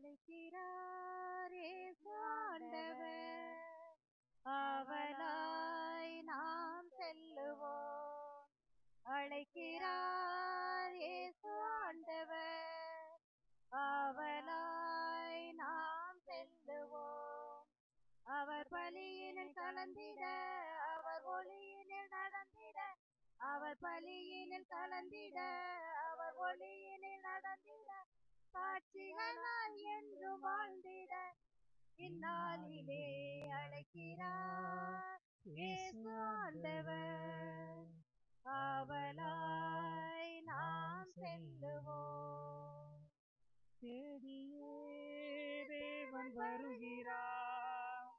அழைக்கிறார் இயேசு ஆண்டவர், அவளாய் நாம் செல்லுவோம். அழைக்கிறார் இயேசு ஆண்டவர், அவளாய் நாம் செல்லுவோம். அவர் பலியினில் கலந்திட, அவர் ஒளியினில் நடந்திட, அவர் பலியினில் கலந்திட, அவர் ஒளியினில் நடந்திட, சாட்சிகளாய் என்று வாழ்ந்திட இந்நாளிலே அழைக்கிறார் இயேசு ஆண்டவர், அவளாய் நாம் செல்லுவோம். தேடியே தேவன் வருகிறார்,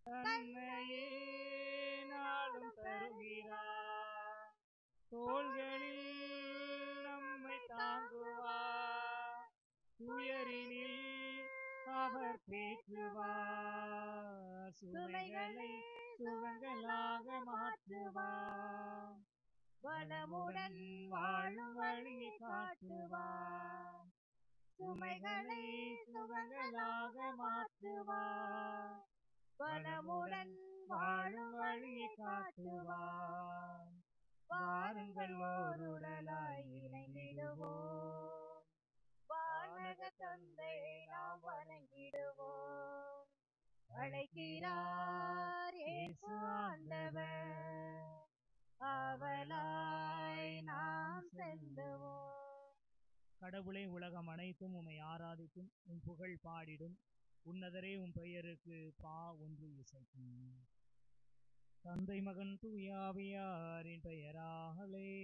தன்னையே நாளும் தருகிறார், தோள்களில் நம்மை தாங்குவார், துயரினில் அவர் தேற்றுவார், சுமைகளை சுகங்களாக மாற்றுவார், வளமுடன் வாழும் வழியை காட்டுவார், சுமைகளை சுகங்களாக மாற்றுவார், வளமுடன் வாழும் வழியை காட்டுவார். வாருங்கள் ஓருடலாய் இணைந்திடுவோம், வானக தந்தையை நாம் வணங்கிடுவோம். அழைக்கிறார் இயேசு ஆண்டவர், அவளாய் நாம் செல்லுவோம். கடவுளே, உலகம் அனைத்தும் உம்மை ஆராதிக்கும், உம் புகழ் பாடிடும். உன்னதரே, உம் பெயருக்கு பா ஒன்று இசைக்கும். தந்தை மகன் தூயாவியாரின் பெயராகலே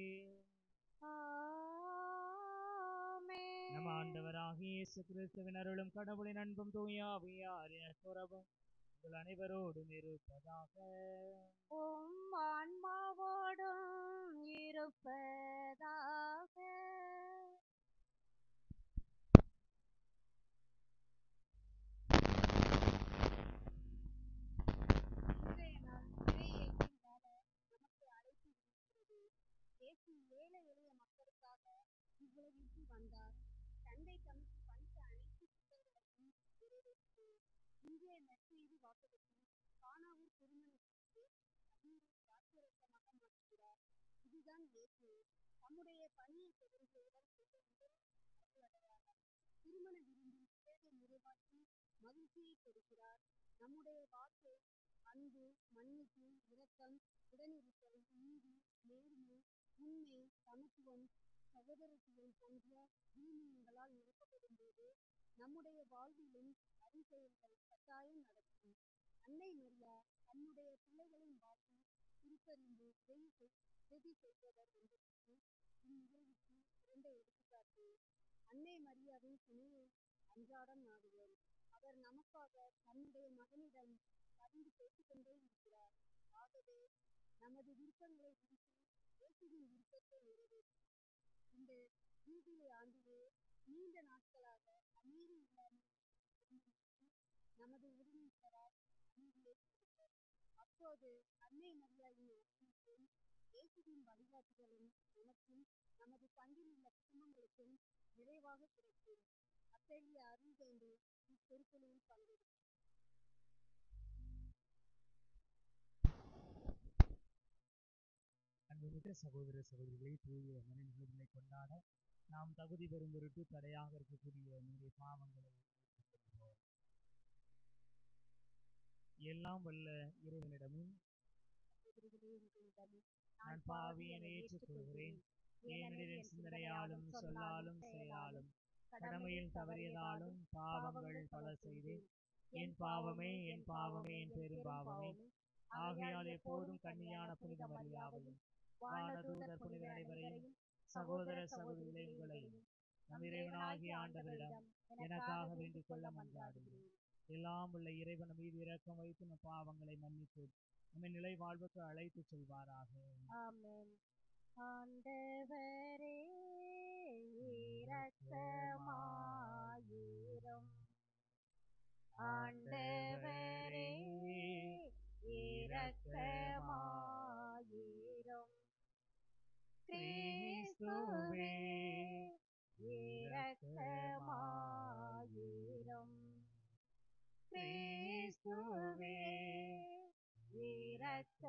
ஆமென். நம் ஆண்டவராகிய இயேசு கிறிஸ்துவின் அருளும் கடவுளின் அன்பும் தூயாவியாரின் துறவும் உங்கள் அனைவரோடும் இருப்பதாக. உம் ஆன்மாவோடும் இருப்பதாக. இன்றைய நாள் இறையியேசுவின் நாள நமக்கு அழைப்பு விடுக்கிறது. இயேசு ஏழை எளிய மக்களுக்காக இவ்வுலகிற்கு வந்தார். தந்தை தமக்கு பணித்த அனைத்து திட்டங்களையும் நிறைவேற்றினார். இன்றைய நற்செய்தி வாசகத்தில் கானாவூர் திருமணத்திற்கு தண்ணீரை திராட்சரசமாக மாற்றுகிறார். இதுதான் இயேசு தம்முடைய பணியை தொடங்கியவுடன் செய்த முதல் அருளடையாளம். திருமண விருந்தில் தேவை நிறைவாக்கி மகிழ்ச்சியை கொடுக்கிறார். நம்முடைய வார்த்தை அன்பு, மன்னிப்பு, இரக்கம், உடனிருத்தல், நீதி, நேர்மை, உண்மை, சமத்துவம், சகோதரத்துவம் போன்ற விழுமியங்களால் நிரப்பப்படும் போது நம்முடைய வாழ்விலும் அருஞ்செயல்கள் கட்டாயம் நடக்கும். அன்னை மரியா தன்னுடைய பிள்ளைகளின் வாழ்வில் குறிப்பறிந்து உதவி செய்தவர் என்பதற்கு இந்நிகழ்வுக்கு சிறந்த எடுத்துக்காட்டு. அன்னை மரியாவின் துணையை அன்றாடம் நாடுவோம். அவர் நமக்காக தன்னுடைய மகனிடம் பரிந்து பேசிக்கொண்டே இருக்கிறார். ஆகவே நமது விருப்பங்களை விடுத்து இயேசுவின் விருப்பத்தை நிறைவேற்றும். இந்த ஜூபிலி ஆண்டிலே நீண்ட நாட்களாக அமைதி இல்லாமல் நமது உரிமையாளர் அமைதியை கொடுத்தார். அப்போது அன்னை மரியாவின் ஆசீர்வாதம் இயேசுவின் வழிகாட்டுதலும் நமக்கும் நமது பங்கில் உள்ள குடும்பங்களுக்கும் நிறைவாக கிடைக்கும். அத்தகைய அருள் வேண்டி இப்பொருட்களில் பங்கெடுக்கும். அன்புமிக்க சகோதர சகோதரிகளை, தூய மனிதர்களை கொண்டாட நாம் தகுதி பெறும் பொருட்டு தடையாக இருக்கக்கூடிய நம்முடைய பாவங்களை எல்லாம் வல்ல இறைவனிடமும் நான் பாவியனை ஏற்றுக்கொள்கிறேன். ஏனெனில் என் சிந்தனையாலும் சொல்லாலும் செயலாலும் கடமையில் தவறியதாலும் பாவங்கள் பல செய்தேன். என் பாவமே, என் பாவமே, என் பெரும் பாவமே. ஆகையால் எப்போதும் கன்னியான புனித மரியாவையும் வானதூதர் புனிதர் அனைவரையும் சகோதர சகோதரிகளை உங்களையும் நம் இறைவனாகிய ஆண்டவரிடம் எனக்காக வேண்டிக் கொள்ள மன்றாடுகிறேன். எல்லாம் உள்ள இறைவன் மீது இரக்கம் வைத்து நம் பாவங்களை மன்னித்து நம்மை நிலை வாழ்வுக்கு அழைத்து செல்வாராக. ஆமென். ஆண்டவரே இரக்கமாயிரும். ஆண்டவரே இரக்கமாயிரும். கிறிஸ்துவே இரக்கமாயிரும். கிறிஸ்துவே இரக்கமாயிரும்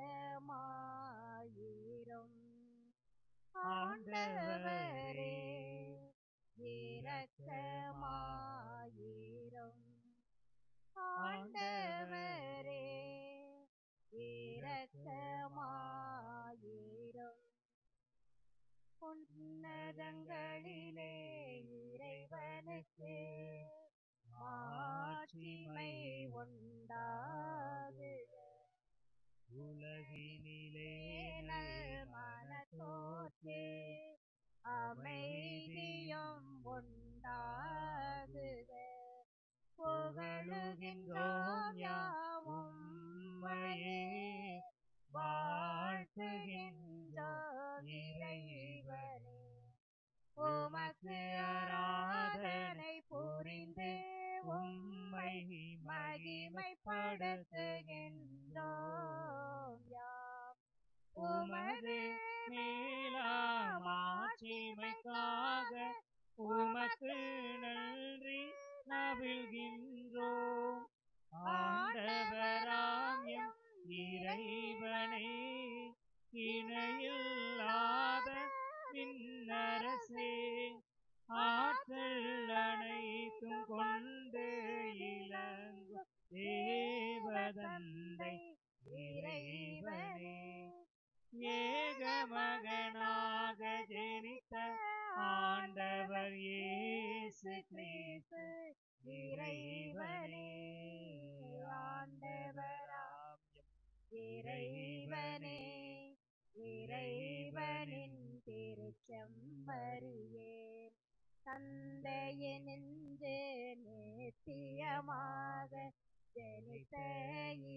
ஆண்டவரே இரக்கமாயிரும் ஆண்டவரே இரக்கமாயிரும் உன்னதங்களிலே இறைவனுக்கு மாட்சிமை உண்டாகுக உலகினிலே மனத்தோர்க்கு அமைதியும் உண்டாகுக புகழுகின்றோம் யாவும் உம்மையே வாழ்த்துகின்றோம் இறைவனே உமக்கு ஆராதனை புரிந்து உம்மை மகிமைப்படுத்துகின்றோம் யாம் உமது மேலாம் ஆட்சிமைக்காக உமக்கு நன்றி நவில்கின்றோம். ஆண்டவராம் எம் இறைவனே இணையில்லாத விண்ணரசே ஆற்றல் அனைத்தும் கொண்டு இலங்கும் தேவதந்தை இறைவனே ஏக மகனாக ஜெனித்த ஆண்டவர் இயேசு கிறிஸ்து இறைவனே ஆண்டவராம் இறைவனே இறைவனின் திருச்செம்மறியே தந்தையினின்று நித்தியமாக ஜெனித்த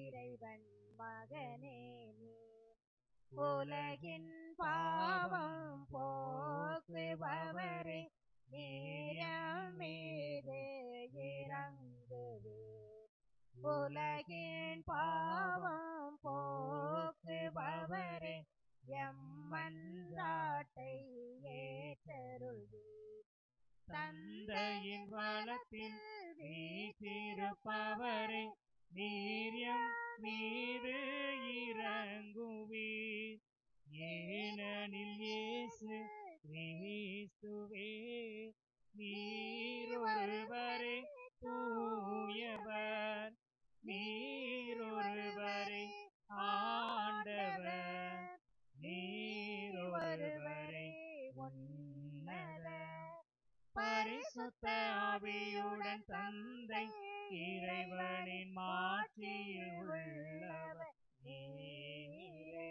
இறைவன் மகனே நீ உலகின் பாவம் போக்குபவரே நேரம் மீது இறங்குவே உலகின் பாவம் போக்குபவரே எம்மன்றாட்டை ஏற்றருள்வே தந்தையின் வலத்தில் வீற்றிருப்பவரே நீரியம் மீது இறங்குவீர் ஏனெனில் இயேசு கிறிஸ்துவே நீரொருவரே தூயவர் நீரொருவரே ஆண்டவர் நீரொருவரே உன்னத பரிசுத்த ஆவியுடன் தந்தை இறைவனின் மாட்சியில் உள்ளவர் நீரே.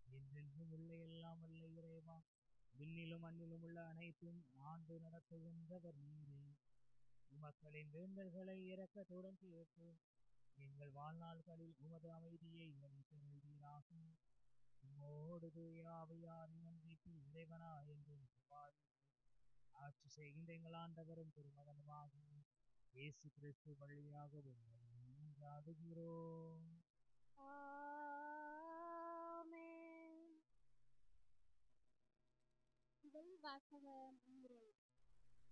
என்றென்றும் உள்ள எல்லாம் வல்ல இறைவா விண்ணிலும் மண்ணிலும் உள்ள அனைத்தும் ஆண்டு நடத்துகின்றவர் நீரே மக்களின் வேண்டல்களை இரக்கத்துடன் கேட்டு எங்கள் வாழ்நாள்களில் உமது அமைதியை அளித்தருள்வீராக. உம்மோடு தூய ஆவியாரின் ஒன்றிப்பு இறைவனா என்றும் ஆட்சி செய்கின்ற எங்கள் ஆண்டவரும் திருமகனுமாகும் இயேசு கிறிஸ்து வழியாக உம்மை மன்றாடுகிறோம். ஆமென். முதல் வாசக முன்னுரை.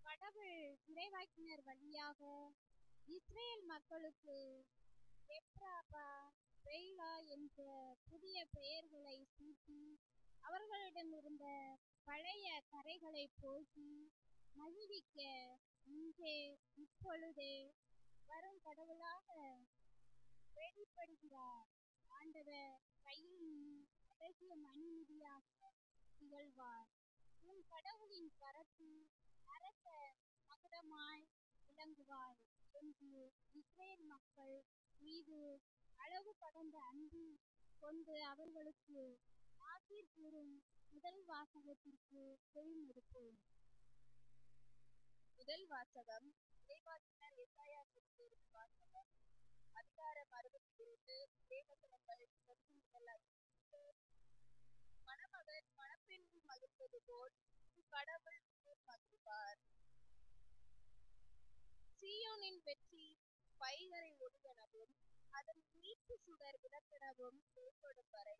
கடவுள் இறைவாக்கினர் வழியாக இஸ்ரேல் மக்களுக்கு எப்ராபா பெய்லா என்ற புதிய பெயர்களை சூட்டி அவர்களிடமிருந்த பழைய கரைகளை போக்கி மகிழ்விக்க இன்றே இப்பொழுதே வரும் கடவுளாக வெளிப்படுகிறார். ஆண்டவர் கையில் அழகிய மணிமுடியாக திகழ்வார். உன் கடவுளின் கரத்தில் அரச மகுடமாய் விளங்குவார் என்று இஸ்ரேல் மக்கள் மீது அளவு கடந்த அன்பு கொண்டு அவர்களுக்கு ஆசீர் கூறும் முதல் வாசகத்திற்கு செவிமடுப்போம். முதல் வாசகம் இறைவாக்கினர் எசாயா குறிப்பிடும் வாசகம். அதிகாரம் 62. தேவசனங்கள் 1 முதல் 5. மணமகன் மணப்பெண்ணில் மகிழ்வது போல் கடவுள் மகிழ்வார். சீயோனின் வெற்றி பைகரை ஒடுவெனவும் அதன் மீட்பு சுடர் விளக்கெனவும் செயல்படும் வரை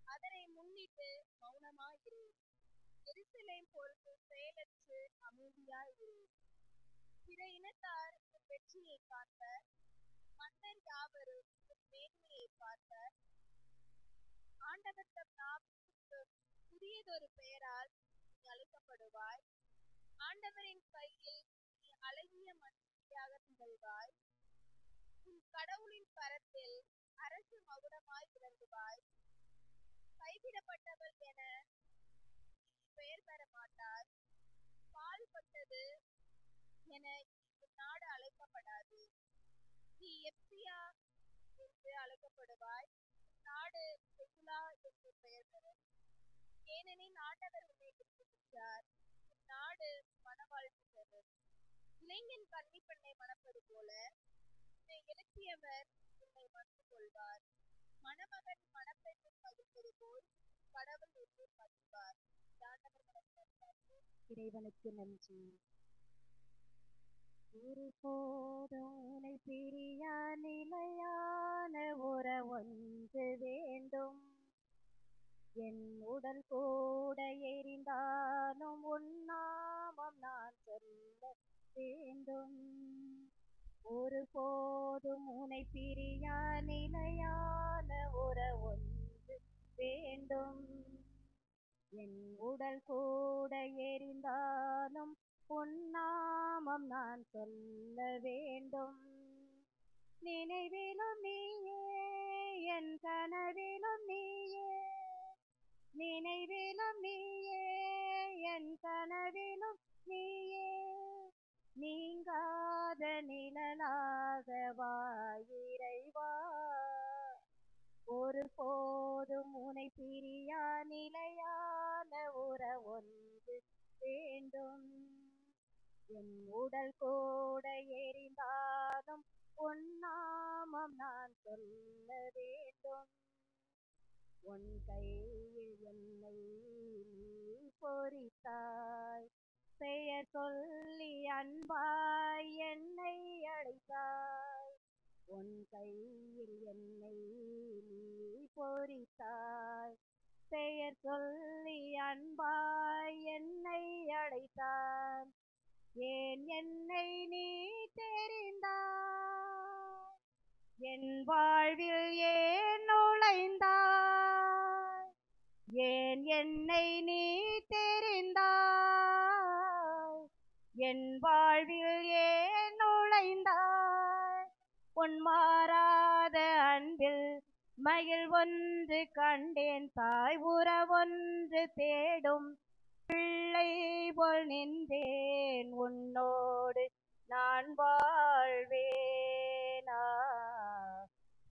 அதனை முன்னிட்டு மௌனமாயிரு. எருசலேம் பொறுத்து செயலற்று அமைதியாயிரு. பிற இனத்தார் உன் வெற்றியை காண்பர், மன்னர் யாவரும் உன் மேன்மையை பார்ப்பர். ஆண்டவர் தம் நாமத்துக்கு புதியதொரு பெயரால் நீ அழைக்கப்படுவாய். ஆண்டவரின் கையில் நீ அழகிய மணியாக திகழ்வாய். உன் கடவுளின் கரத்தில் அரசு மகுடமாய் விளங்குவாய். கைவிடப்பட்டவள் என பெயர் பெற மாட்டாய். பாழ்பட்டது என உன் நாடு அழைக்கப்படாது. நீ எப்சியா என்று அழைக்கப்படுவாய். நாடு பெகுலா என்று பெயர் பெறும். ஏனெனில் ஆண்டவர் உன்னை விட்டுவிட்டார். நாடு மணவாழ்வு பெறும். இளைஞன் கன்னி பெண்ணை மணப்பது போல உன்னை எழுப்பியவர் உன்னை மணந்து கொள்வார். மணமகன் மணப்பெண்ணை மகிழ்வது போல் கடவுள் உன்னை மகிழ்வார். இறைவனுக்கு நன்றி. ஒருபோதும் உன்னை பிரியா நிலையான உறவொன்று வேண்டும். என் உடல் கூட எரிந்தாலும் உன் நாமம் நான் சொல்ல வேண்டும். ஒருபோதும் உன்னை பிரியா நிலையான உறவொன்று வேண்டும். என் உடல் கூட எரிந்தாலும் உன் நாமம் நான் சொல்ல வேண்டும். நினைவிலும் நீயே, என் கனவிலும் நீயே. நினைவிலும் நீயே, என் கனவிலும் நீயே. நீங்காத நிழலாக வா இறைவா. ஒருபோதும் உன்னை பிரியா நிலையான உறவொன்று வேண்டும். என் உடல் கூட எரிந்தாலும் உன் நாமம் நான் சொல்ல வேண்டும். உன் கையில் என்னை நீ பொறித்தாய். பெயர் சொல்லி அன்பாய் என்னை அழைத்தாய். உன் கையில் என்னை நீ பொறித்தாய். பெயர் சொல்லி அன்பாய் என்னை அழைத்தாய். ஏன் என்னை நீ தெரிந்தாய்? என் வாழ்வில் ஏன் நுழைந்தாய்? ஏன் என்னை நீ தெரிந்தாய்? என் வாழ்வில் ஏன் நுழைந்தாய்? உன் மாறாத அன்பில் மகிழ் ஒன்று கண்டேன். தாய் உறவொன்று தேடும் பிள்ளை போல் நின்றேன். உன்னோடு நான் வாழ்வேனா?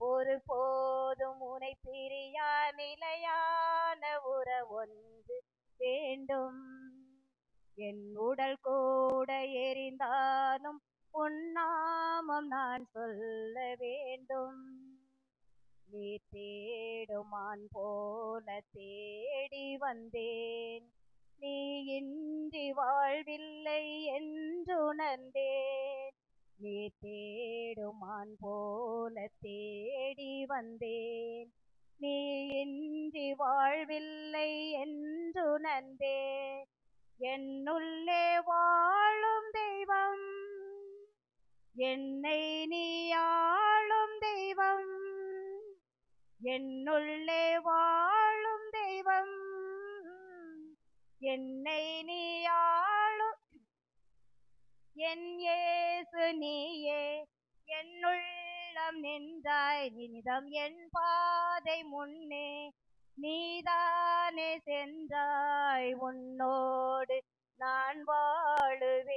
ஒருபோதும் உன்னை பிரியா நிலையான உறவொன்று வேண்டும். என் உடல் கூட எரிந்தாலும் உன் நாமம் நான் சொல்ல வேண்டும். நீ தேடுமான் போல தேடி வந்தேன். நீ இன்றி வாழ்வில்லை என்றுணர்ந்தேன். நீ தேடுமான் போல தேடி வந்தேன். நீ இன்றி வாழ்வில்லை என்றுணர்ந்தேன். என்னுள்ளே வாழும் தெய்வம், என்னை நீ ஆளும் தெய்வம். என்னுள்ளே வாழும் தெய்வம், என்னை நீ ஆளும். என் இயேசு நீயே, என்னுள்ளம் நின்றாய். நிதம் என் பாதை முன்னே நீதானே சென்றாய். உன்னோடு நான் வாழுவேனா?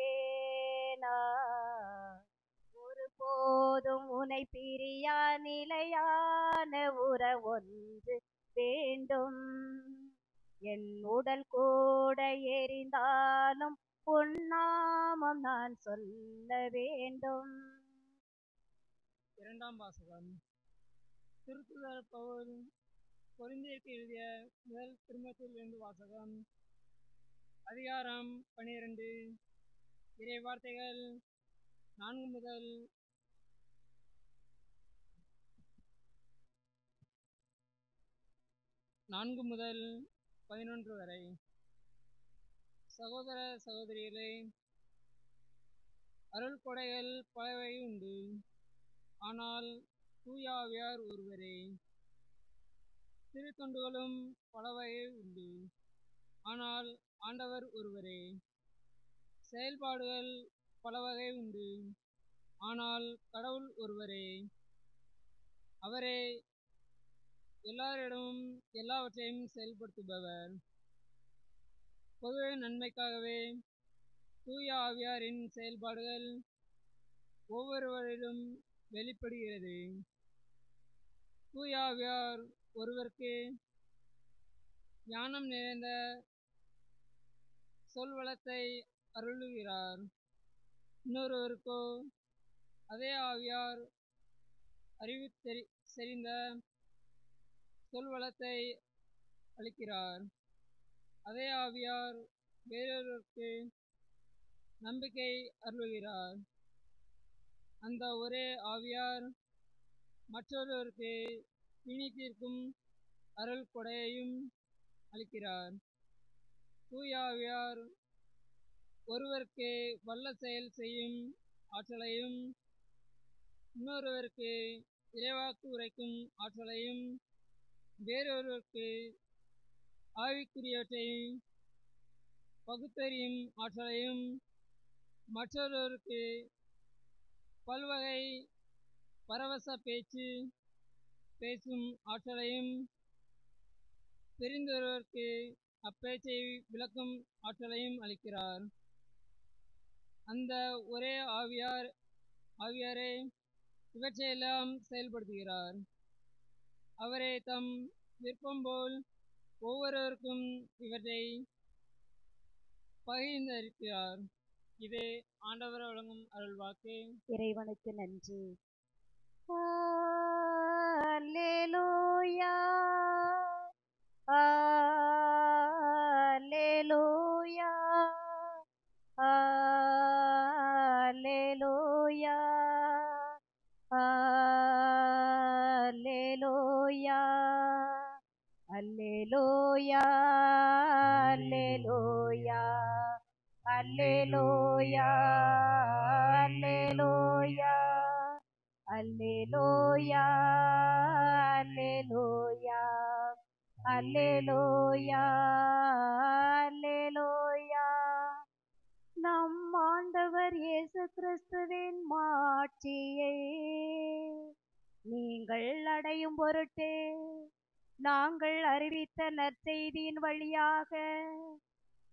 ஒருபோதும் உன்னை பிரியா நிலையான உறவொன்று வேண்டும். என் உடல் கூட எரிந்தாலும் உன் நாமம் நான் சொல்ல வேண்டும். இரண்டாம் வாசகம். திருத்துதர் பவுல் கொரிந்தியருக்கு எழுதிய முதல் திருமுகத்திலிருந்து வாசகம். அதிகாரம் 12. இறை வார்த்தைகள் 4 முதல் 4 முதல் 11 வரை. சகோதர சகோதரிகளே, அருள் கொடைகள் பலவை உண்டு, ஆனால் தூய ஆவியார் ஒருவரே. திருத்தொண்டுகளும் பலவகை உண்டு, ஆனால் ஆண்டவர் ஒருவரே. செயல்பாடுகள் பலவகை உண்டு, ஆனால் கடவுள் ஒருவரே. அவரே எல்லாரிடமும் எல்லாவற்றையும் செயல்படுத்துபவர். பொது நன்மைக்காகவே தூய ஆவியாரின் செயல்பாடுகள் ஒவ்வொருவரிலும் வெளிப்படுகிறது. தூய ஆவியார் ஒருவருக்கு ஞானம் நிறைந்த சொல்வளத்தை அருளுகிறார், இன்னொருவருக்கோ அதே ஆவியார் அறிவு செறிந்த சொல்வளத்தை அளிக்கிறார். அதே ஆவியார் வேறொருவருக்கு நம்பிக்கை அருளுகிறார். அந்த ஒரே ஆவியார் மற்றொருவருக்கு பிணி தீர்க்கும் அருள் கொடையையும் அளிக்கிறார். தூய ஆவியார் ஒருவருக்கு வல்ல செயல் செய்யும் ஆற்றலையும், இன்னொருவருக்கு இறைவாக்கு உரைக்கும் ஆற்றலையும், வேறொருவருக்கு ஆவிக்குரியவற்றையும் பகுத்தறியும் ஆற்றலையும், மற்றொருவருக்கு பல்வகை பரவச பேச்சு பேசும் ஆற்றலையும், தெரிந்தொருவருக்கு அப்பேச்சை விளக்கும் ஆற்றலையும் அளிக்கிறார். அந்த ஒரே ஆவியாரே இவற்றையெல்லாம் செயல்படுத்துகிறார். அவரே தம் விருப்பம் போல் ஒவ்வொருவருக்கும் இவற்றை பகிர்ந்தளிக்கிறார். இது ஆண்டவர் வழங்கும் அருள்வாக்கு. இறைவனுக்கு நன்றி. அல்லேலூயா, அல்லேலூயா, அல்லேலூயா, அல்லேலூயா, அல்லேலூயா, அல்லேலூயா, அல்லேலூயா, அல்லேலூயா, அல்லேலூயா, அல்லேலூயா, அல்லேலூயா, அல்லேலூயா. நம் ஆண்டவர் இயேசு கிறிஸ்துவின் மாட்சியை நீங்கள் அடையும் பொருட்டு நாங்கள் அறிவித்த நற்செய்தியின் வழியாக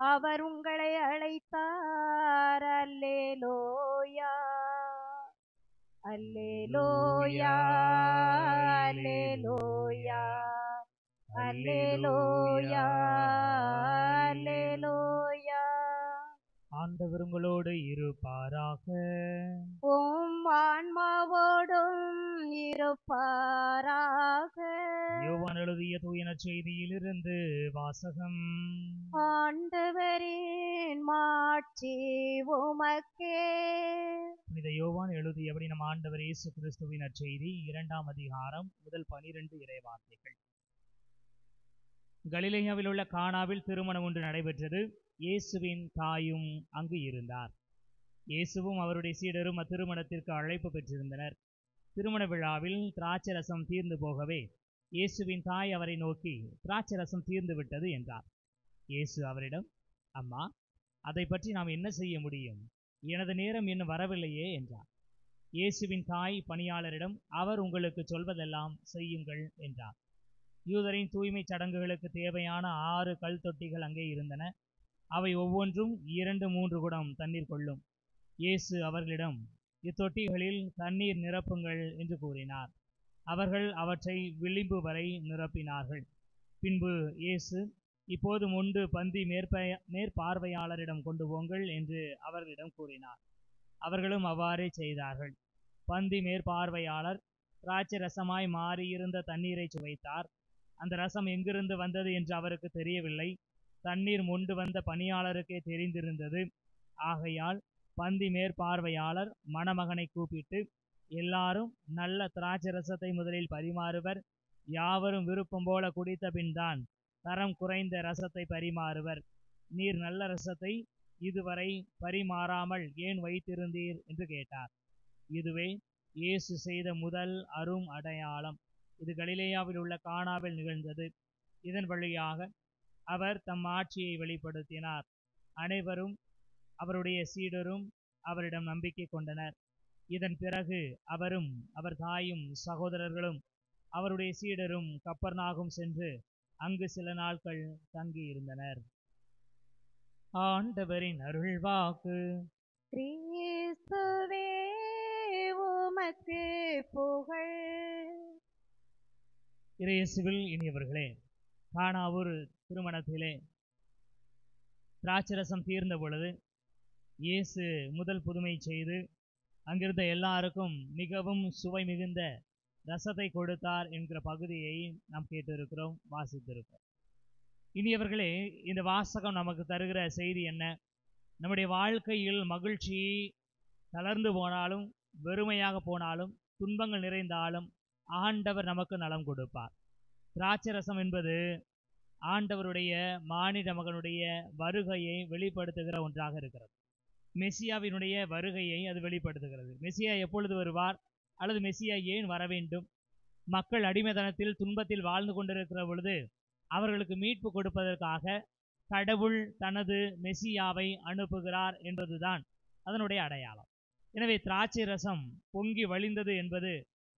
அவர் உங்களை அழைத்தார். அல்லேலூயா, அல்லேலூயா, அல்லேலூயா, அல்லேலூயா, அல்லேலூயா. ஆண்டவர் உங்களோடு இருப்பாராக. உம் ஆன்மாவோடும் இருப்பாராக. யோவான் எழுதிய தூய நற்செய்தியிலிருந்து வாசகம். ஆண்டவரின் மாட்சி உமக்கே. புனித யோவான் எழுதியபடி நம் ஆண்டவர் இயேசு கிறிஸ்துவின் நற்செய்தி 2ஆம் அதிகாரம் முதல் 12 இறைவார்த்தைகள். கலிலேயாவில் உள்ள கானாவில் திருமணம் ஒன்று நடைபெற்றது. இயேசுவின் தாயும் அங்கு இருந்தார். இயேசுவும் அவருடைய சீடரும் அத்திருமணத்திற்கு அழைப்பு பெற்றிருந்தனர். திருமண விழாவில் திராட்சரசம் தீர்ந்து போகவே இயேசுவின் தாய் அவரை நோக்கி, திராட்சரசம் தீர்ந்து விட்டது என்றார். இயேசு அவரிடம், அம்மா, அதை பற்றி நாம் என்ன செய்ய முடியும்? எனது நேரம் இன்னும் வரவில்லையே என்றார். இயேசுவின் தாய் பணியாளரிடம், அவர் உங்களுக்கு சொல்வதெல்லாம் செய்யுங்கள் என்றார். யூதரின் தூய்மை சடங்குகளுக்கு தேவையான 6 கல் தொட்டிகள் அங்கே இருந்தன. அவை ஒவ்வொன்றும் 2-3 குடம் தண்ணீர் கொள்ளும். இயேசு அவர்களிடம், இத்தொட்டிகளில் தண்ணீர் நிரப்புங்கள் என்று கூறினார். அவர்கள் அவற்றை விளிம்பு வரை நிரப்பினார்கள். பின்பு இயேசு, இப்போது முண்டு பந்தி மேற்பார்வையாளரிடம் கொண்டு போங்கள் என்று அவர்களிடம் கூறினார். அவர்களும் அவ்வாறே செய்தார்கள். பந்தி மேற்பார்வையாளர் திராட்சை ரசமாய் மாறியிருந்த தண்ணீரை சுவைத்தார். அந்த ரசம் எங்கிருந்து வந்தது என்று அவருக்கு தெரியவில்லை. தண்ணீர் மொண்டு வந்த பணியாளருக்கே தெரிந்திருந்தது. ஆகையால் பந்தி மேற்பார்வையாளர் மணமகனை கூப்பிட்டு, எல்லாரும் நல்ல திராட்சை ரசத்தை முதலில் பரிமாறுவர், யாவரும் விருப்பம் போல குடித்த பின்தான் தரம் குறைந்த ரசத்தை பரிமாறுவர். நீர் நல்ல ரசத்தை இதுவரை பரிமாறாமல் ஏன் வைத்திருந்தீர் என்று கேட்டார். இதுவே இயேசு செய்த முதல் அரும் அடையாளம். இது கலிலேயாவில் உள்ள கானாவில் நிகழ்ந்தது. இதன் வழியாக அவர் தம் ஆட்சியை வெளிப்படுத்தினார். அனைவரும் அவருடைய சீடரும் அவரிடம் நம்பிக்கை கொண்டனர். இதன் பிறகு அவரும் அவர் தாயும் சகோதரர்களும் அவருடைய சீடரும் கப்பர்நாகும் சென்று அங்கு சில நாட்கள் தங்கியிருந்தனர். ஆண்டவரின் அருள்வாக்கு. கிறிஸ்துவே உமக்கு புகழ். இயேசுவில் இனியவர்களே, கானாவூர் திருமணத்திலே திராட்சரசம் தீர்ந்த பொழுது இயேசு முதல் புதுமை செய்து அங்கிருந்த எல்லாருக்கும் மிகவும் சுவை மிகுந்த ரசத்தை கொடுத்தார் என்கிற பகுதியை நாம் கேட்டிருக்கிறோம், வாசித்திருக்கிறோம். இனியவர்களே, இந்த வாசகம் நமக்கு தருகிற செய்தி என்ன? நம்முடைய வாழ்க்கையில் மகிழ்ச்சி தளர்ந்து போனாலும், வெறுமையாக போனாலும், துன்பங்கள் நிறைந்தாலும் ஆண்டவர் நமக்கு நலம் கொடுப்பார். திராட்சரசம் என்பது ஆண்டவருடைய மானிட மகனுடைய வருகையை வெளிப்படுத்துகிற ஒன்றாக இருக்கிறது. மெசியாவினுடைய வருகையை அது வெளிப்படுத்துகிறது. மெசியா எப்பொழுது வருவார், அல்லது மெசியா ஏன் வர வேண்டும்? மக்கள் அடிமைத்தனத்தில் துன்பத்தில் வாழ்ந்து கொண்டிருக்கிற பொழுது அவர்களுக்கு மீட்பு கொடுப்பதற்காக கடவுள் தனது மெசியாவை அனுப்புகிறார் என்பதுதான் அதனுடைய அடையாளம். எனவே திராட்சை ரசம் பொங்கி வழிந்தது என்பது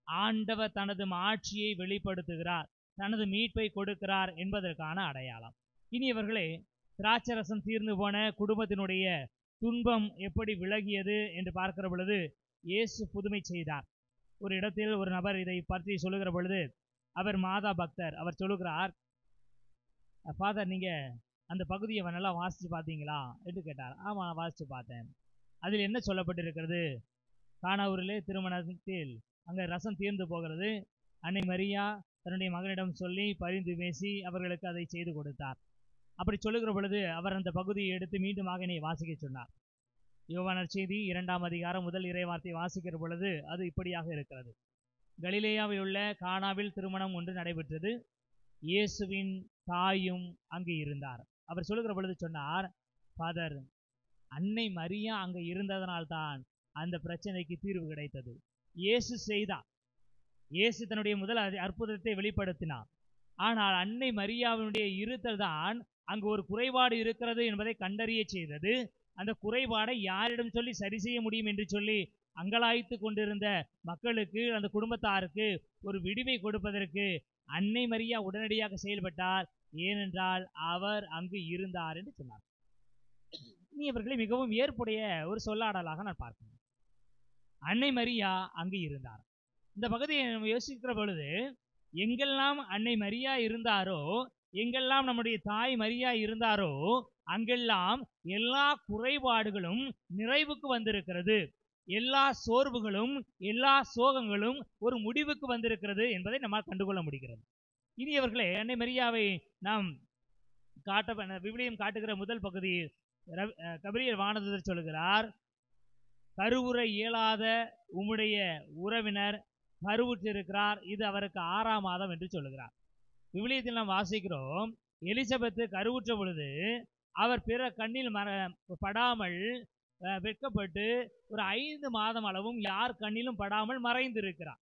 ஆண்டவர் தனது ஆட்சியை வெளிப்படுத்துகிறார், தனது மீட்பை கொடுக்கிறார் என்பதற்கான அடையாளம். இனியவர்களே, திராட்சை ரசம் தீர்ந்து போன குடும்பத்தினுடைய துன்பம் எப்படி விலகியது என்று பார்க்கிற பொழுது இயேசு புதுமை செய்தார். ஒரு இடத்தில் ஒரு நபர் இதை பற்றி சொல்லுகிற பொழுது அவர் மாதா பக்தர். அவர் சொல்லுகிறார், ஃபாதர், நீங்கள் அந்த பகுதியை நல்லா வாசித்து பார்த்தீங்களா என்று கேட்டார். ஆமாம், வாசித்து பார்த்தேன். அதில் என்ன சொல்லப்பட்டிருக்கிறது? கானாவூரிலே திருமணத்தில் அங்கே ரசம் தீர்ந்து போகிறது. அன்னை மரியா தன்னுடைய மகனிடம் சொல்லி பரிந்து பேசி அவர்களுக்கு அதை செய்து கொடுத்தார். அப்படி சொல்லுகிற பொழுது அவர் அந்த பகுதியை எடுத்து மீண்டுமாக என்னை வாசிக்க சொன்னார். யோவான் நற்செய்தி 2ஆம் அதிகாரம் முதல் இறைவார்த்தை வாசிக்கிற பொழுது அது இப்படியாக இருக்கிறது. கலிலேயாவில் உள்ள கானாவில் திருமணம் ஒன்று நடைபெற்றது. இயேசுவின் தாயும் அங்கு இருந்தார். அவர் சொல்லுகிற பொழுது சொன்னார், ஃபாதர், அன்னை மரியா அங்கே இருந்ததனால்தான் அந்த பிரச்சனைக்கு தீர்வு கிடைத்தது. இயேசு செய்தார், இயேசு தன்னுடைய முதல் அற்புதத்தை வெளிப்படுத்தினார். ஆனால் அன்னை மரியாவினுடைய இருத்தல் தான் அங்கு ஒரு குறைபாடு இருக்கிறது என்பதை கண்டறிய செய்தது. அந்த குறைபாடை யாரிடம் சொல்லி சரி செய்ய முடியும் என்று சொல்லி அங்கலாய்த்து கொண்டிருந்த மக்களுக்கு, அந்த குடும்பத்தாருக்கு ஒரு விடிவை கொடுப்பதற்கு அன்னை மரியா உடனடியாக செயல்பட்டார். ஏனென்றால் அவர் அங்கு இருந்தார் என்று சொன்னார். இவர்களை மிகவும் ஏற்புடைய ஒரு சொல்லாடலாக நான் பார்க்கிறேன். அன்னை மரியா அங்கு இருந்தார். இந்த பகுதியை நம்ம யோசிக்கிற பொழுது எங்கெல்லாம் அன்னை மரியா இருந்தாரோ, எங்கெல்லாம் நம்முடைய தாய் மரியா இருந்தாரோ, அங்கெல்லாம் எல்லா குறைபாடுகளும் நிறைவுக்கு வந்திருக்கிறது, எல்லா சோர்வுகளும் எல்லா சோகங்களும் ஒரு முடிவுக்கு வந்திருக்கிறது என்பதை நம்மால் கண்டுகொள்ள முடிகிறது. இனியவர்களே, அன்னை மரியாவை நாம் விவிலியம் காட்டுகிற முதல் பகுதி கபிரியல் வானதூதர் சொல்கிறார், கருவுற இயலாத உம்முடைய உறவினர் கருவுற்றிருக்கிறார், இது அவருக்கு 6ஆம் மாதம் என்று சொல்லுகிறார். விவிலியத்தில் நாம் வாசிக்கிறோம், எலிசபெத்து கருவுற்ற பொழுது அவர் பிற கண்ணில் படாமல் வெட்கப்பட்டு ஒரு 5 மாதம் அளவும் யார் கண்ணிலும் படாமல் மறைந்திருக்கிறார்.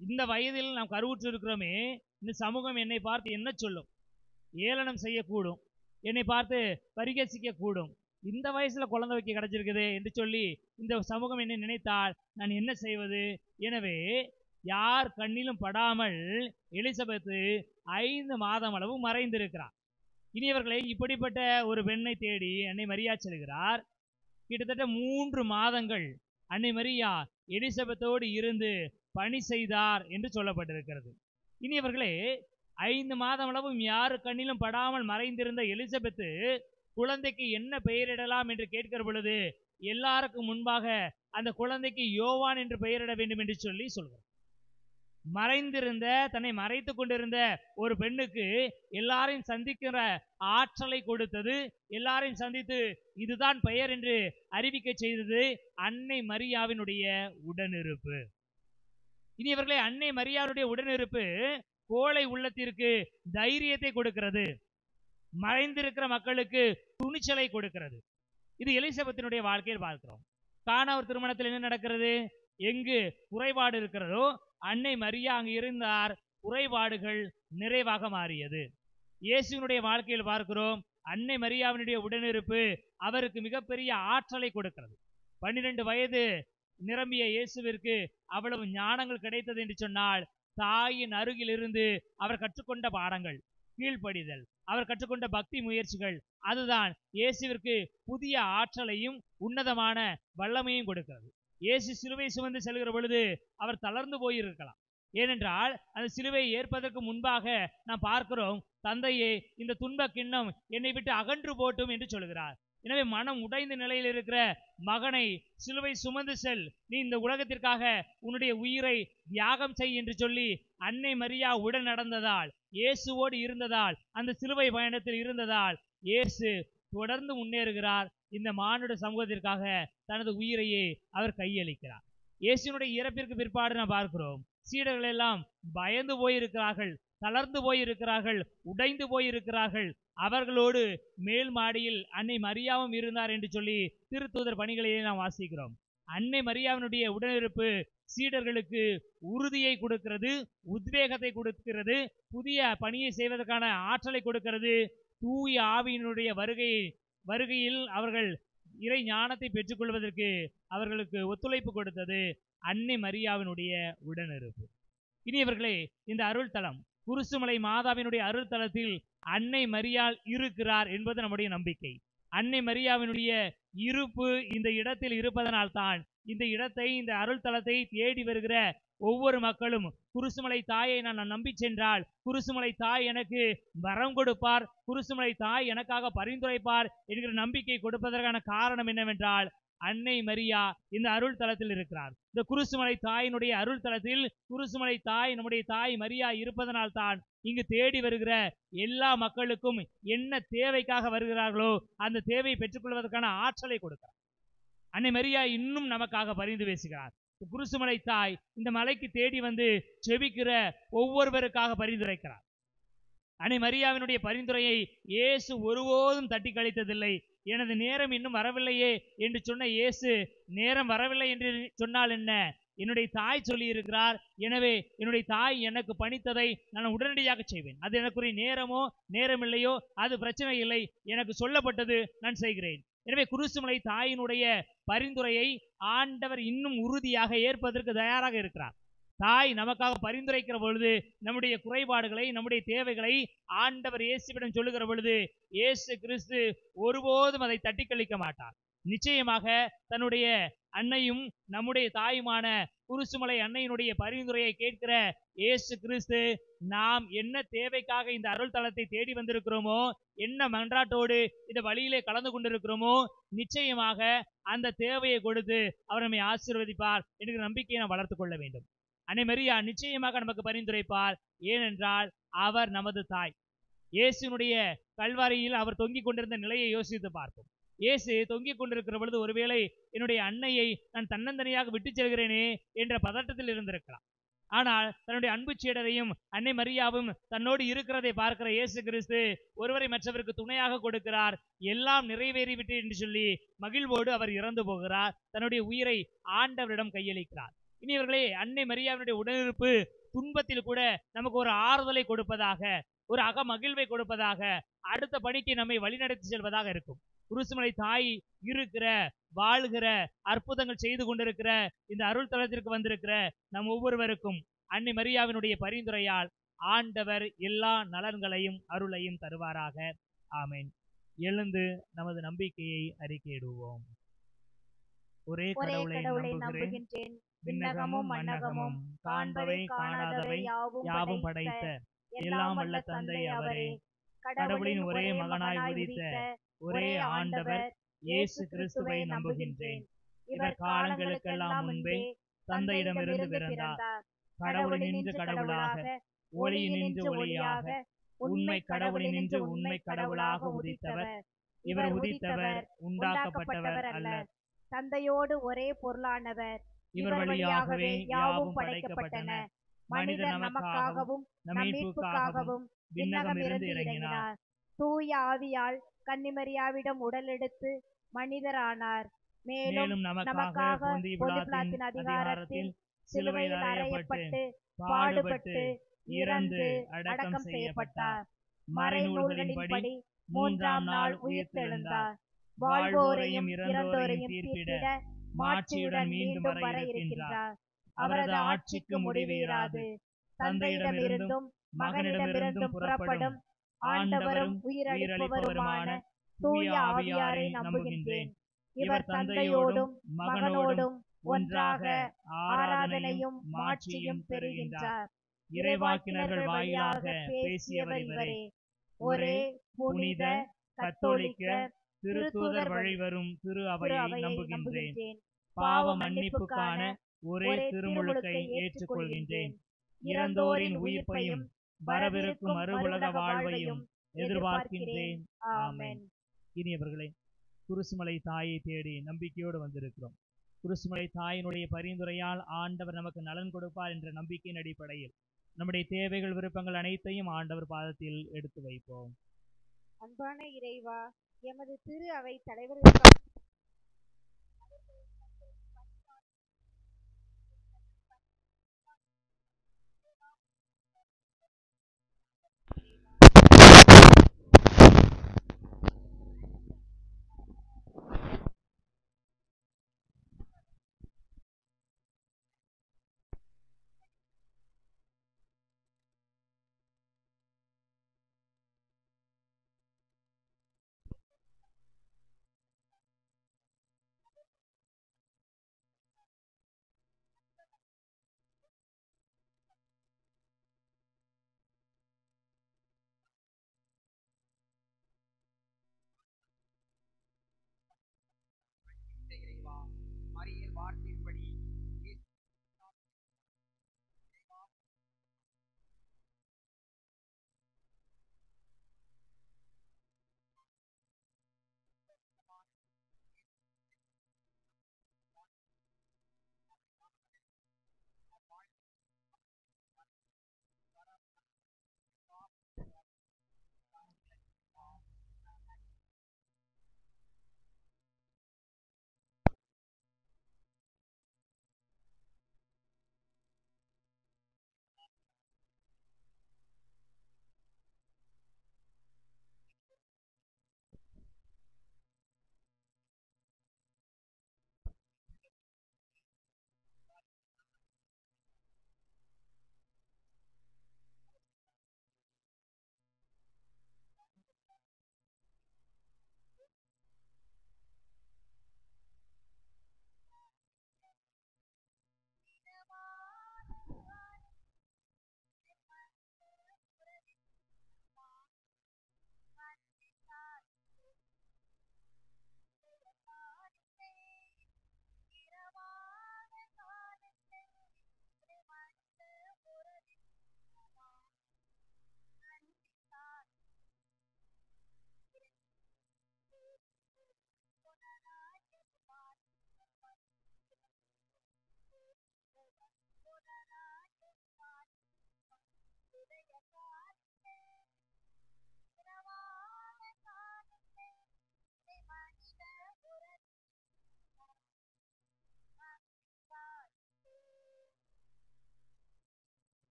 இந்த வயதில் நாம் கருவுற்று இருக்கிறோமே, இந்த சமூகம் என்னை பார்த்து என்ன சொல்லும்? ஏளனம் செய்யக்கூடும், என்னை பார்த்து பரிகசிக்க கூடும். இந்த வயசுல குழந்தை வைக்க கிடைச்சிருக்குது என்று சொல்லி இந்த சமூகம் என்னை நினைத்தால் நான் என்ன செய்வது? எனவே யார் கண்ணிலும் படாமல் எலிசபெத்து 5 மாதம் அளவு மறைந்திருக்கிறார். இனியவர்களை, இப்படிப்பட்ட ஒரு பெண்ணை தேடி அன்னை மரியா செல்கிறார். கிட்டத்தட்ட 3 மாதங்கள் அன்னை மரியா எலிசபெத்தோடு இருந்து பணி செய்தார் என்று சொல்லப்பட்டிருக்கிறது. இனியவர்களே, 5 மாதம் அளவும் யாரு கண்ணிலும் படாமல் மறைந்திருந்த எலிசபெத்து குழந்தைக்கு என்ன பெயரிடலாம் என்று கேட்கிற பொழுது எல்லாருக்கும் முன்பாக அந்த குழந்தைக்கு யோவான் என்று பெயரிட வேண்டும் என்று சொல்லி சொல்கிறார். மறைந்திருந்த, தன்னை மறைத்து கொண்டிருந்த ஒரு பெண்ணுக்கு எல்லாரையும் சந்திக்கிற ஆற்றலை கொடுத்தது, எல்லாரையும் சந்தித்து இதுதான் பெயர் என்று அறிவிக்க செய்தது அன்னை மரியாவினுடைய உடனிருப்பு. இனி இவர்களே, அன்னை மரியாளுடைய உடனிருப்பு கோழை உள்ளத்திற்கு தைரியத்தை கொடுக்கிறது, மறைந்திருக்கிற மக்களுக்கு துணிச்சலை கொடுக்கிறது. இது எலிசபெத்தினுடைய வாழ்க்கையில் பார்க்கிறோம். கானா ஒரு திருமணத்தில் என்ன நடக்கிறது? எங்கு குறைபாடு இருக்கிறதோ அன்னை மரியா அங்கு இருந்தார், குறைபாடுகள் நிறைவாக மாறியது. இயேசுவினுடைய வாழ்க்கையில் பார்க்கிறோம், அன்னை மரியாவினுடைய உடனிருப்பு அவருக்கு மிகப்பெரிய ஆற்றலை கொடுக்கிறது. 12 வயது நிரம்பிய இயேசுவிற்கு அவ்வளவு ஞானங்கள் கிடைத்தது என்று சொன்னால், தாயின் அருகில் இருந்து அவர் கற்றுக்கொண்ட பாடங்கள், கீழ்ப்படிதல், அவர் கற்றுக்கொண்ட பக்தி முயற்சிகள், அதுதான் இயேசுவிற்கு புதிய ஆற்றலையும் உன்னதமான வல்லமையும் கொடுக்கிறது. இயேசு சிலுவை சுமந்து செல்கிற பொழுது அவர் தளர்ந்து போயிருக்கலாம். ஏனென்றால் அந்த சிலுவை ஏற்பதற்கு முன்பாக நாம் பார்க்கிறோம், தந்தையே, இந்த துன்ப கிண்ணம் என்னை விட்டு அகன்று போட்டும் என்று சொல்கிறார். எனவே மனம் உடைந்த நிலையில் இருக்கிற மகனை சிலுவை சுமந்து செல், நீ இந்த உலகத்திற்காக உன்னுடைய உயிரை தியாகம் செய் என்று சொல்லி அன்னை மரியா உடன் நடந்ததால், இயேசுவோடு இருந்ததால், அந்த சிலுவை பயணத்தில் இருந்ததால் இயேசு தொடர்ந்து முன்னேறுகிறார். இந்த மானுட சமூகத்திற்காக தனது உயிரையே அவர் கையளிக்கிறார். இயேசுனுடைய இறப்பிற்கு பிற்பாடு நாம் பார்க்கிறோம், சீடர்கள் எல்லாம் பயந்து போயிருக்கிறார்கள், தளர்ந்து போயிருக்கிறார்கள், உடைந்து போயிருக்கிறார்கள். அவர்களோடு மேல் மாடியில் அன்னை மரியாவும் இருந்தார் என்று சொல்லி திருத்தூதர் பணிகளிலே நாம் வாசிக்கிறோம். அன்னை மரியாவினுடைய உடனிருப்பு சீடர்களுக்கு உறுதியை கொடுக்கிறது, உத்வேகத்தை கொடுக்கிறது, புதிய பணியை செய்வதற்கான ஆற்றலை கொடுக்கிறது. தூய ஆவியினுடைய வருகையில் அவர்கள் இறை ஞானத்தை பெற்றுக்கொள்வதற்கு அவர்களுக்கு ஒத்துழைப்பு கொடுத்தது அன்னை மரியாவினுடைய உடனிருப்பு. இனியவர்களே, இந்த அருள் தலம் குருசுமலை மாதாவினுடைய அருள் தலத்தில் அன்னை மரியாள் இருக்கிறார் என்பது நம்முடைய நம்பிக்கை. அன்னை மரியாவினுடைய இருப்பு இந்த இடத்தில் இருப்பதனால்தான் இந்த இடத்தை, இந்த அருள் தலத்தை தேடி வருகிற ஒவ்வொரு மக்களும் குருசுமலை தாயை நான் நம்பி சென்றால் குருசுமலை தாய் எனக்கு வரம் கொடுப்பார், குருசுமலை தாய் எனக்காக பரிந்துரைப்பார் என்கிற நம்பிக்கை கொடுப்பதற்கான காரணம் என்னவென்றால், அன்னை மரியா இந்த அருள் தலத்தில் இருக்கிறார். இந்த குருசுமலை தாயினுடைய அருள் தலத்தில் குருசுமலை தாய், நம்முடைய தாய் மரியா இருப்பதனால்தான் இங்கு தேடி வருகிற எல்லா மக்களுக்கும் என்ன தேவைக்காக வருகிறார்களோ அந்த தேவையை பெற்றுக்கொள்வதற்கான ஆற்றலை கொடுக்கிறார். அன்னை மரியா இன்னும் நமக்காக பரிந்து பேசுகிறார். குருசுமலை தாய் இந்த மலைக்கு தேடி வந்து செபிக்கிற ஒவ்வொருவருக்காக பரிந்துரைக்கிறார். அன்னை மரியாவினுடைய பரிந்துரையை இயேசு ஒருபோதும் தட்டி கழித்ததில்லை. எனது நேரம் இன்னும் வரவில்லையே என்று சொன்ன இயேசு, நேரம் வரவில்லை என்று சொன்னால் என்ன, என்னுடைய தாய் சொல்லி இருக்கிறார், எனவே என்னுடைய தாய் எனக்கு பணித்ததை நான் உடனடியாக செய்வேன். அது எனக்குரிய நேரமோ நேரமில்லையோ அது பிரச்சனை இல்லை, எனக்கு சொல்லப்பட்டது நான் செய்கிறேன். எனவே குருசுமலை தாயினுடைய பரிந்துரையை ஆண்டவர் இன்னும் உறுதியாக ஏற்பதற்கு தயாராக இருக்கிறார். தாய் நமக்காக பரிந்துரைக்கிற பொழுது நம்முடைய குறைபாடுகளை, நம்முடைய தேவைகளை ஆண்டவர் இயேசுவிடம் சொல்லுகிற பொழுது இயேசு கிறிஸ்து ஒருபோதும் அதை தட்டி கழிக்க மாட்டார். நிச்சயமாக தன்னுடைய அன்னையும் நம்முடைய தாயுமான குருசுமலை அன்னையினுடைய பரிந்துரையை கேட்கிற இயேசு கிறிஸ்து, நாம் என்ன தேவைக்காக இந்த அருள் தலத்தை தேடி வந்திருக்கிறோமோ, என்ன மன்றாட்டோடு இந்த வழியிலே கலந்து கொண்டிருக்கிறோமோ, நிச்சயமாக அந்த தேவையை கொடுத்து அவர் நம்மை ஆசீர்வதிப்பார் என்கிற நம்பிக்கையை நாம் வளர்த்து கொள்ள வேண்டும். அன்னை மரியா நிச்சயமாக நமக்கு பரிந்துரைப்பார். ஏனென்றால் அவர் நமது தாய். இயேசுனுடைய கல்வாரியில் அவர் தொங்கிக் கொண்டிருந்த நிலையை யோசித்து பார்ப்போம். இயேசு தொங்கிக் கொண்டிருக்கிற பொழுது ஒருவேளை என்னுடைய அன்னையை நான் தன்னந்தனியாக விட்டு செல்கிறேனே என்ற பதட்டத்தில் இருந்திருக்கலாம். ஆனால் தன்னுடைய அன்பு சீடரையும் அன்னை மரியாவும் தன்னோடு இருக்கிறதை பார்க்கிற இயேசு கிறிஸ்து ஒருவரை மற்றவருக்கு துணையாக கொடுக்கிறார். எல்லாம் நிறைவேறிவிட்டு என்று சொல்லி மகிழ்வோடு அவர் இறந்து போகிறார். தன்னுடைய உயிரை ஆண்டவரிடம் கையளிக்கிறார். இனியவர்களே, அன்னை மரியாவினுடைய உடனிருப்பு துன்பத்தில் கூட நமக்கு ஒரு ஆறுதலை கொடுப்பதாக, ஒரு அக மகிழ்வை கொடுப்பதாக, அடுத்த பணிக்கு நம்மை வழிநடத்தி செல்வதாக இருக்கும். குருசுமலை தாய் இருக்கிற, வாழ்கிற, அற்புதங்கள் செய்து கொண்டிருக்கிற இந்த அருள் தலத்திற்கு வந்திருக்கிற நம் ஒவ்வொருவருக்கும் அன்னை மரியாவினுடைய பரிந்துரையால் ஆண்டவர் எல்லா நலன்களையும் அருளையும் தருவாராக. ஆமென். எழுந்து நமது நம்பிக்கையை அறிக்கையிடுவோம். ஒரே கடவுளை நம்புகின்றேன், விண்ணகமும் மண்ணகமும் காண்பவை காணாதவை யாவும் படைத்த எல்லாம் வல்ல தந்தை அவரே, கடவுளின் ஒரே மகனாய் உதித்த ஒரே ஆண்டவர் இயேசு கிறிஸ்துவை நம்புகின்றேன். இவர் காலங்களுக்கெல்லாம் முன்பே தந்தையிடமிருந்து பிறந்தார். கடவுளினின்று கடவுளாக, ஒளியினின்று ஒளியாக, உண்மை கடவுளினின்று உண்மை கடவுளாக உதித்தவர். இவர் உதித்தவர், உண்டாக்கப்பட்டவர் அல்ல. தந்தையோடு ஒரே பொருளானவர், இவர் வழியாகவே யாவும் படைக்கப்பட்டன. மனிதர் நமக்காகவும் நம் மீட்புக்காகவும் விண்ணகமிருந்து இறங்கினார். தூய ஆவியால் கன்னிமரியாவிடம் உடலெடுத்து மனிதரானார். மேலும் நமக்காக பொந்து பிலாத்தின் அதிகாரத்தில் சிலுவையில் அறையப்பட்டு பாடுபட்டு இறந்து அடக்கம் செய்யப்பட்டார். மறைநூல்களின்படி 3ஆம் நாள் உயிர்த்தெழுந்தார். வாழ்வோரையும் இறந்தோரையும் தீர்ப்பிட மாட்சியுடன் மீண்டும் வர இருக்கின்றார். அவரது ஆட்சிக்கு முடிவீராது. தந்தையிடமிருந்தும் மகனிடமிருந்தும் புறப்படும் ஆண்டவரும் உயிரளிப்பவருமான தூய ஆவியாரை நம்புகின்றேன். இவர் தந்தையோடும் மகனோடும் ஒன்றாக ஆராதனையும் மாட்சியும் பெறுகின்றார். இறைவாக்கினர்கள் வாயிலாக பேசியவர் இவரே. ஒரே புனித கத்தோலிக்க திருத்தூதர் வழிவரும் திரு அவையை நம்புகின்றேன். பாவ மன்னிப்புக்கான ஒரே திருமுழுக்கை ஏற்றுக்கொள்கின்றேன். இறந்தோரின் உயிர்ப்பையும் வரவிருக்கும் மறுவுலக வாழ்வையும் எதிர்பார்க்கின்றேன். ஆமென். இனியவர்களே, குருசுமலை தாயை தேடி நம்பிக்கையோடு வந்திருக்கிறோம். குருசுமலை தாயினுடைய பரிந்துரையால் ஆண்டவர் நமக்கு நலன் கொடுப்பார் என்ற நம்பிக்கையின் அடிப்படையில் நம்முடைய தேவைகள் விருப்பங்கள் அனைத்தையும் ஆண்டவர் பாதத்தில் எடுத்து வைப்போம். அன்பான இறைவா, எமது திரு அவை தலைவர்களுக்கு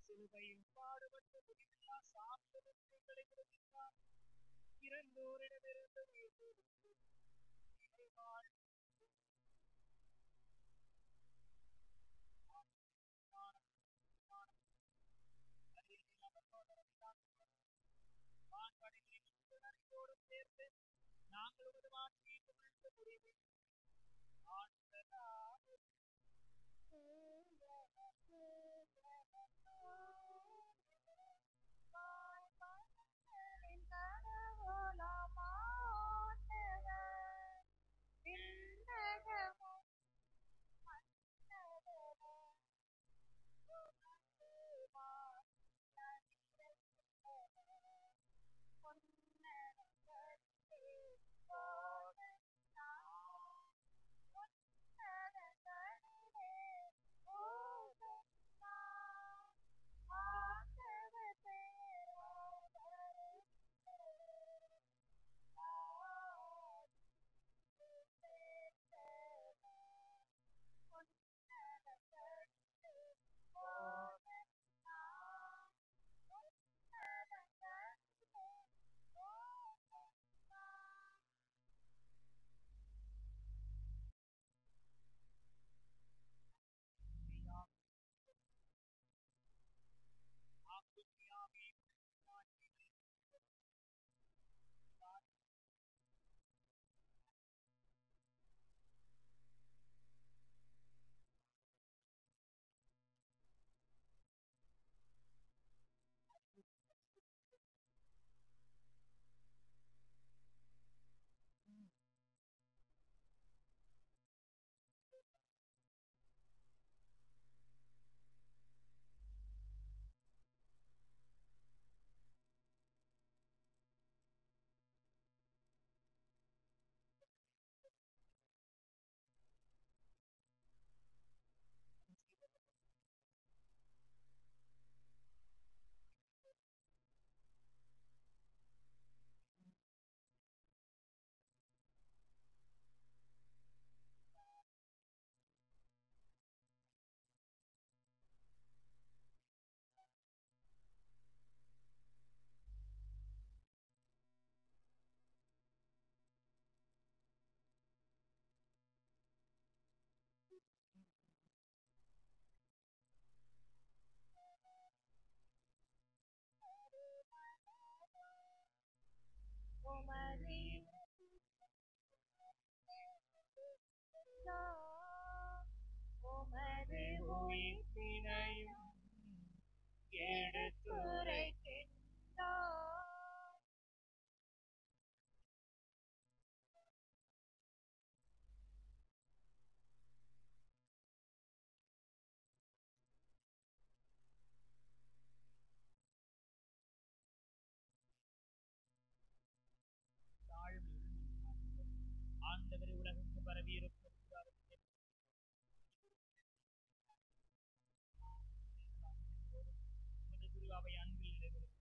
சிலுவையில் பாடுபட்டு முடிவில்லா சாந்தத்திற்கு எங்களை விடுவித்தார். இறந்தோரிடமிருந்து உயிர் கொடுத்து இறைவாழ் சேர்த்து நாங்கள் ஒரு ஆட்சியை புகழ்ந்து முடிவில் ஆண்டவர் உலகுக்கு பரவியிருக்கும் அவை அன்பில் நிறைவேறும்.